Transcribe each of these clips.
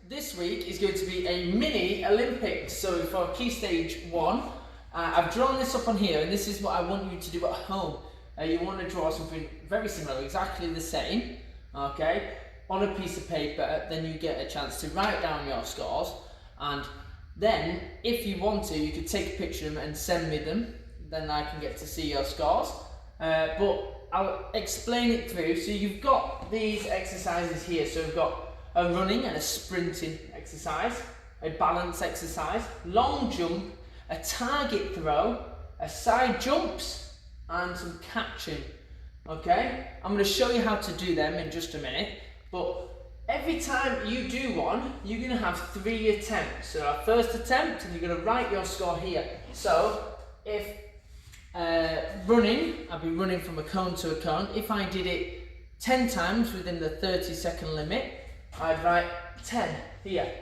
this week is going to be a mini Olympics. So for Key Stage 1, I've drawn this up on here, and this is what I want you to do at home. You want to draw something very similar, exactly the same, okay, on a piece of paper. Then you get a chance to write down your scores, and then if you want to, you could take a picture of them and send me them. Then I can get to see your scores. But I'll explain it through. So you've got these exercises here. So we've got a running and a sprinting exercise, a balance exercise, long jump, a target throw, a side jumps, and some catching. Okay, I'm going to show you how to do them in just a minute, but every time you do one, you're going to have 3 attempts. So our first attempt, and you're going to write your score here. So if running, I'd be running from a cone to a cone. If I did it 10 times within the 30-second limit, I'd write 10 here.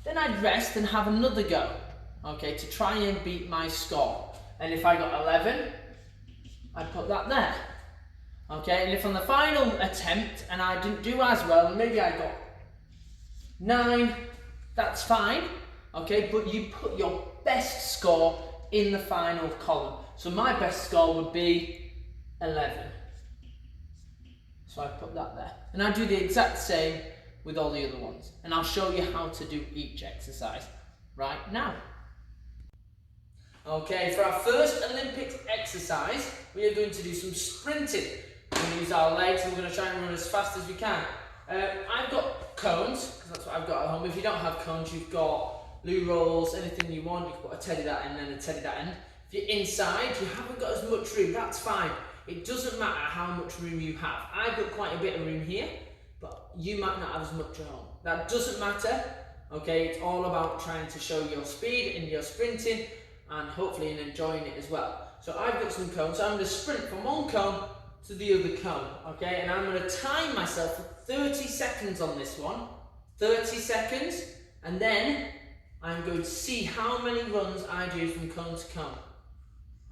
Then I'd rest and have another go, okay, to try and beat my score. And if I got 11, I'd put that there. Okay, and if on the final attempt and I didn't do as well, maybe I got 9, that's fine, okay, but you put your best score in the final column. So my best score would be 11. So I put that there. And I do the exact same with all the other ones. And I'll show you how to do each exercise right now. Okay, for our first Olympics exercise, we are going to do some sprinting. We're going to use our legs and we're going to try and run as fast as we can. I've got cones, because that's what I've got at home. If you don't have cones, you've got loo rolls, anything you want. You can put a teddy that end and a teddy that end. If you're inside, you haven't got as much room, that's fine. It doesn't matter how much room you have. I've got quite a bit of room here, but you might not have as much at home. That doesn't matter, okay? It's all about trying to show your speed in your sprinting and hopefully in enjoying it as well. So I've got some cones, so I'm going to sprint from one cone to the other cone, okay? And I'm going to time myself for 30 seconds on this one. 30 seconds, and then I'm going to see how many runs I do from cone to cone.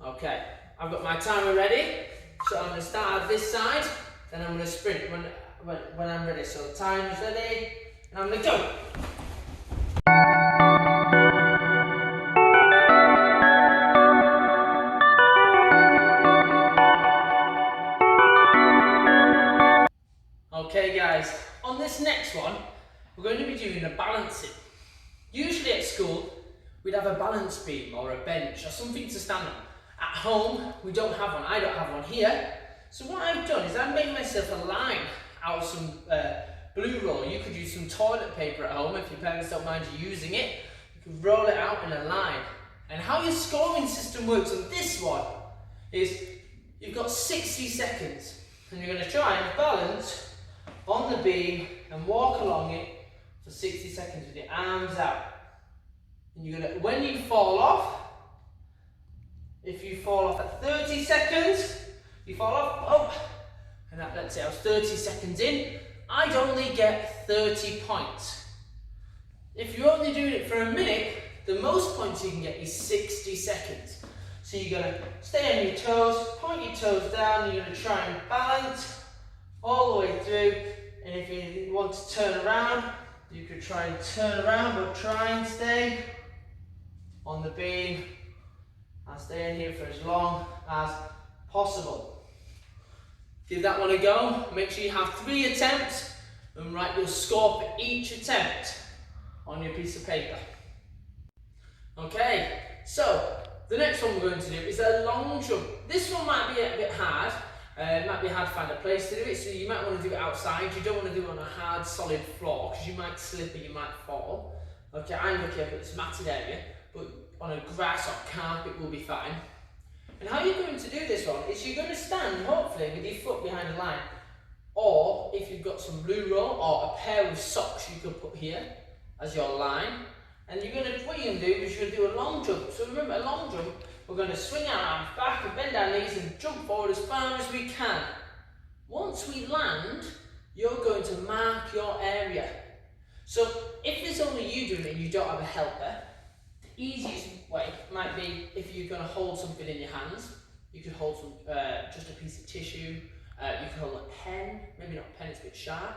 Okay, I've got my timer ready. So I'm going to start at this side, then I'm going to sprint when I'm ready. So the time is ready, and I'm going to go. Okay guys, on this next one, we're going to be doing a balancing. Usually at school, we'd have a balance beam or a bench or something to stand on. At home, we don't have one. I don't have one here. So what I've done is I've made myself a line out of some blue roll. You could use some toilet paper at home if your parents don't mind you using it. You can roll it out in a line. And how your scoring system works on this one is you've got 60 seconds. And you're going to try and balance on the beam and walk along it for 60 seconds with your arms out. And you're going to, when you fall off, if you fall off at 30 seconds, you fall off, oh, and that, let's say I was 30 seconds in, I'd only get 30 points. If you're only doing it for a minute, the most points you can get is 60 seconds. So you're going to stay on your toes, point your toes down, you're going to try and balance all the way through, and if you want to turn around, you could try and turn around, but try and stay on the beam. I'll stay in here for as long as possible. Give that one a go. Make sure you have 3 attempts and write your score for each attempt on your piece of paper. Okay, so the next one we're going to do is a long jump. This one might be a bit hard. It might be hard to find a place to do it, so you might want to do it outside. You don't want to do it on a hard, solid floor because you might slip or you might fall. Okay, I'm looking up at this matted area, but on a grass or carpet will be fine. And how you're going to do this one is you're going to stand, hopefully, with your foot behind the line. Or, if you've got some blue roll or a pair of socks you can put here as your line. And you're going to, what you're going to do is you're going to do a long jump. So remember, a long jump, we're going to swing our arms back and bend our knees and jump forward as far as we can. Once we land, you're going to mark your area. So if there's only you doing it and you don't have a helper, the easiest way might be if you're going to hold something in your hands. You could hold some, just a piece of tissue. You could hold a pen, maybe not a pen, it's a bit sharp.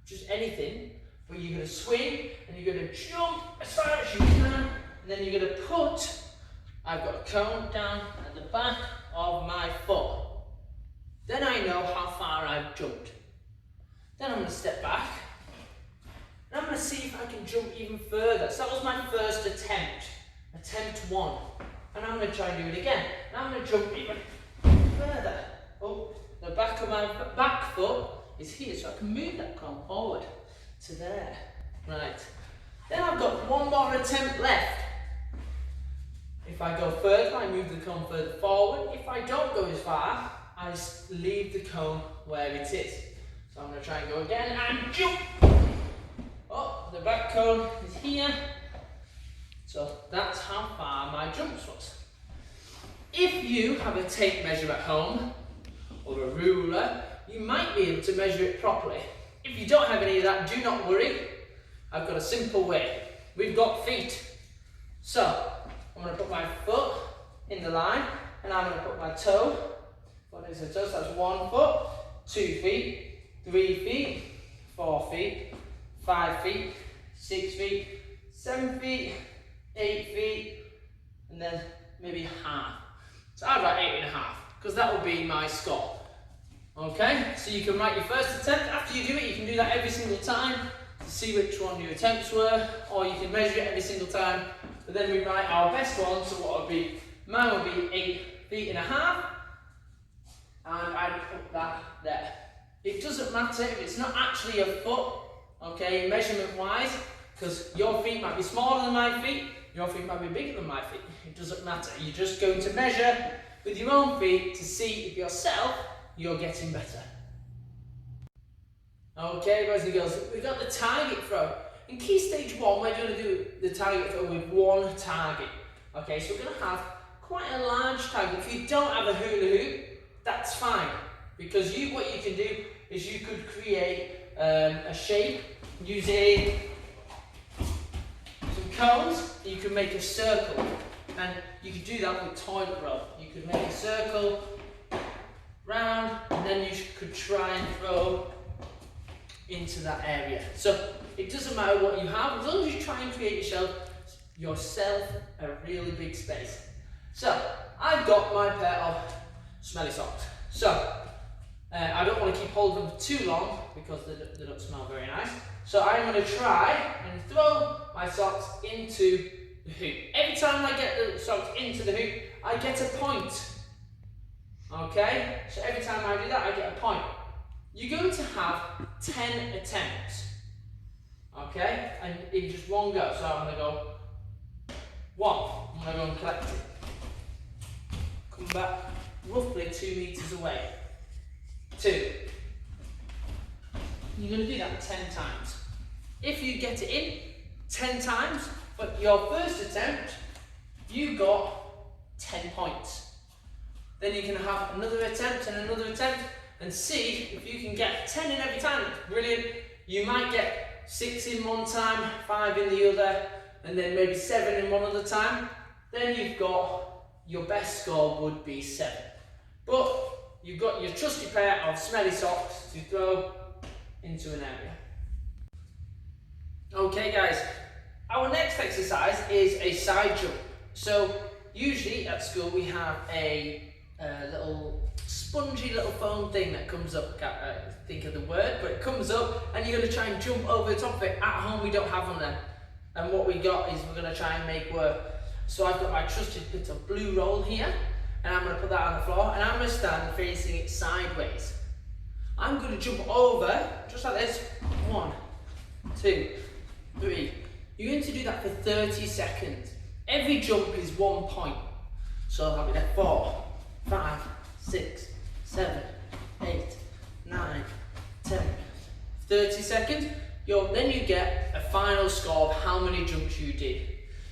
Just anything. but you're going to swing and you're going to jump as far as you can, and then you're going to put, I've got a cone down at the back of my foot. Then I know how far I've jumped. Then I'm going to step back, and I'm going to see if I can jump even further. So that was my first attempt 1. And I'm going to try and do it again. And I'm going to jump even further. Oh, the back of my back foot is here, so I can move that cone forward to there. Right. Then I've got one more attempt left. If I go further, I move the cone further forward. If I don't go as far, I leave the cone where it is. So I'm going to try and go again and jump. Oh, the back cone is here. So that's how far my jumps was. If you have a tape measure at home, or a ruler, you might be able to measure it properly. If you don't have any of that, do not worry. I've got a simple way. We've got feet. So, I'm going to put my foot in the line, and I'm going to put my toe. What is a toe? So that's 1 foot, 2 feet, 3 feet, 4 feet, 5 feet, 6 feet, 7 feet, 8 feet, and then maybe half. So I'd write 8.5, because that will be my score. Okay, so you can write your first attempt. After you do it, you can do that every single time to see which one your attempts were, or you can measure it every single time. But then we write our best one, so what would be, mine would be 8.5 feet, and I'd put that there. It doesn't matter if it's not actually a foot, okay, measurement wise, because your feet might be smaller than my feet, your feet might be bigger than my feet. It doesn't matter. You're just going to measure with your own feet to see if yourself you're getting better. Okay, boys and girls, we've got the target throw. In key stage 1, we're going to do the target throw with one target. Okay, so we're going to have quite a large target. If you don't have a hula hoop, that's fine, because what you can do is you could create a shape using some cones. You can make a circle, and you could do that with toilet roll. You could make a circle round, and then you could try and throw into that area. So it doesn't matter what you have, as long as you try and create yourself a really big space. So I've got my pair of smelly socks. So I don't want to keep hold of them too long because they don't smell very nice. So I'm going to try and throw my socks into the hoop. Every time I get the socks into the hoop, I get a point. Okay, so every time I do that, I get a point. You're going to have 10 attempts. Okay, and in just one go. So I'm going to go 1. I'm going to go and collect it. Come back roughly 2 meters away. 2. You're going to do that 10 times. If you get it in 10 times, but your first attempt, you got 10 points. Then you can have another attempt and another attempt and see if you can get 10 in every time. It's brilliant. You might get 6 in one time, 5 in the other, and then maybe 7 in one other time. Then you've got, your best score would be 7. But you've got your trusty pair of smelly socks to throw into an area. Okay guys, our next exercise is a side jump. So usually at school we have a little spongy little foam thing that comes up, I can't think of the word, but it comes up and you're going to try and jump over the top of it. At home we don't have one then, and what we got is we're going to try and make work. So I've got my trusted bit of blue roll here, and I'm going to put that on the floor, and I'm going to stand facing it sideways. I'm going to jump over, just like this, 1, 2, 3. You're going to do that for 30 seconds. Every jump is 1 point. So I'll be there, 4, 5, 6, 7, 8, 9, 10. 30 seconds. Then you get a final score of how many jumps you did.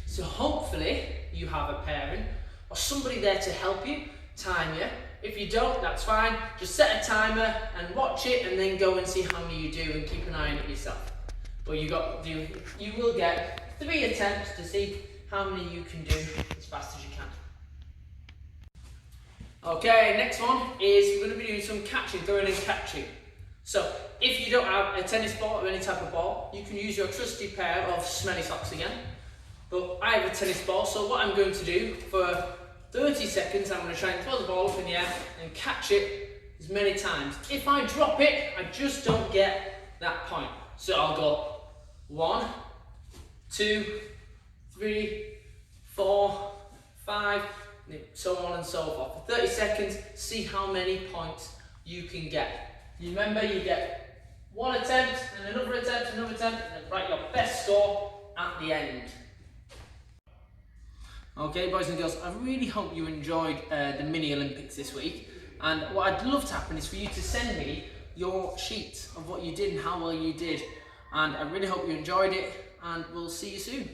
So hopefully you have a parent or somebody there to help you, time you. If you don't, that's fine. Just set a timer and watch it, and then go and see how many you do and keep an eye on it yourself. But you will get 3 attempts to see how many you can do as fast as you can. Okay, next one is we're going to be doing some catching, throwing and catching. So if you don't have a tennis ball or any type of ball, you can use your trusty pair of smelly socks again. But I have a tennis ball, so what I'm going to do for 30 seconds, I'm going to try and throw the ball up in the air and catch it as many times. If I drop it, I just don't get that point. So I'll go 1, 2, 3, 4, 5, so on and so forth. For 30 seconds, see how many points you can get. You remember, you get one attempt, and another attempt, and then write your best score at the end. Okay, boys and girls, I really hope you enjoyed the mini Olympics this week. And what I'd love to happen is for you to send me your sheet of what you did and how well you did. And I really hope you enjoyed it, and we'll see you soon.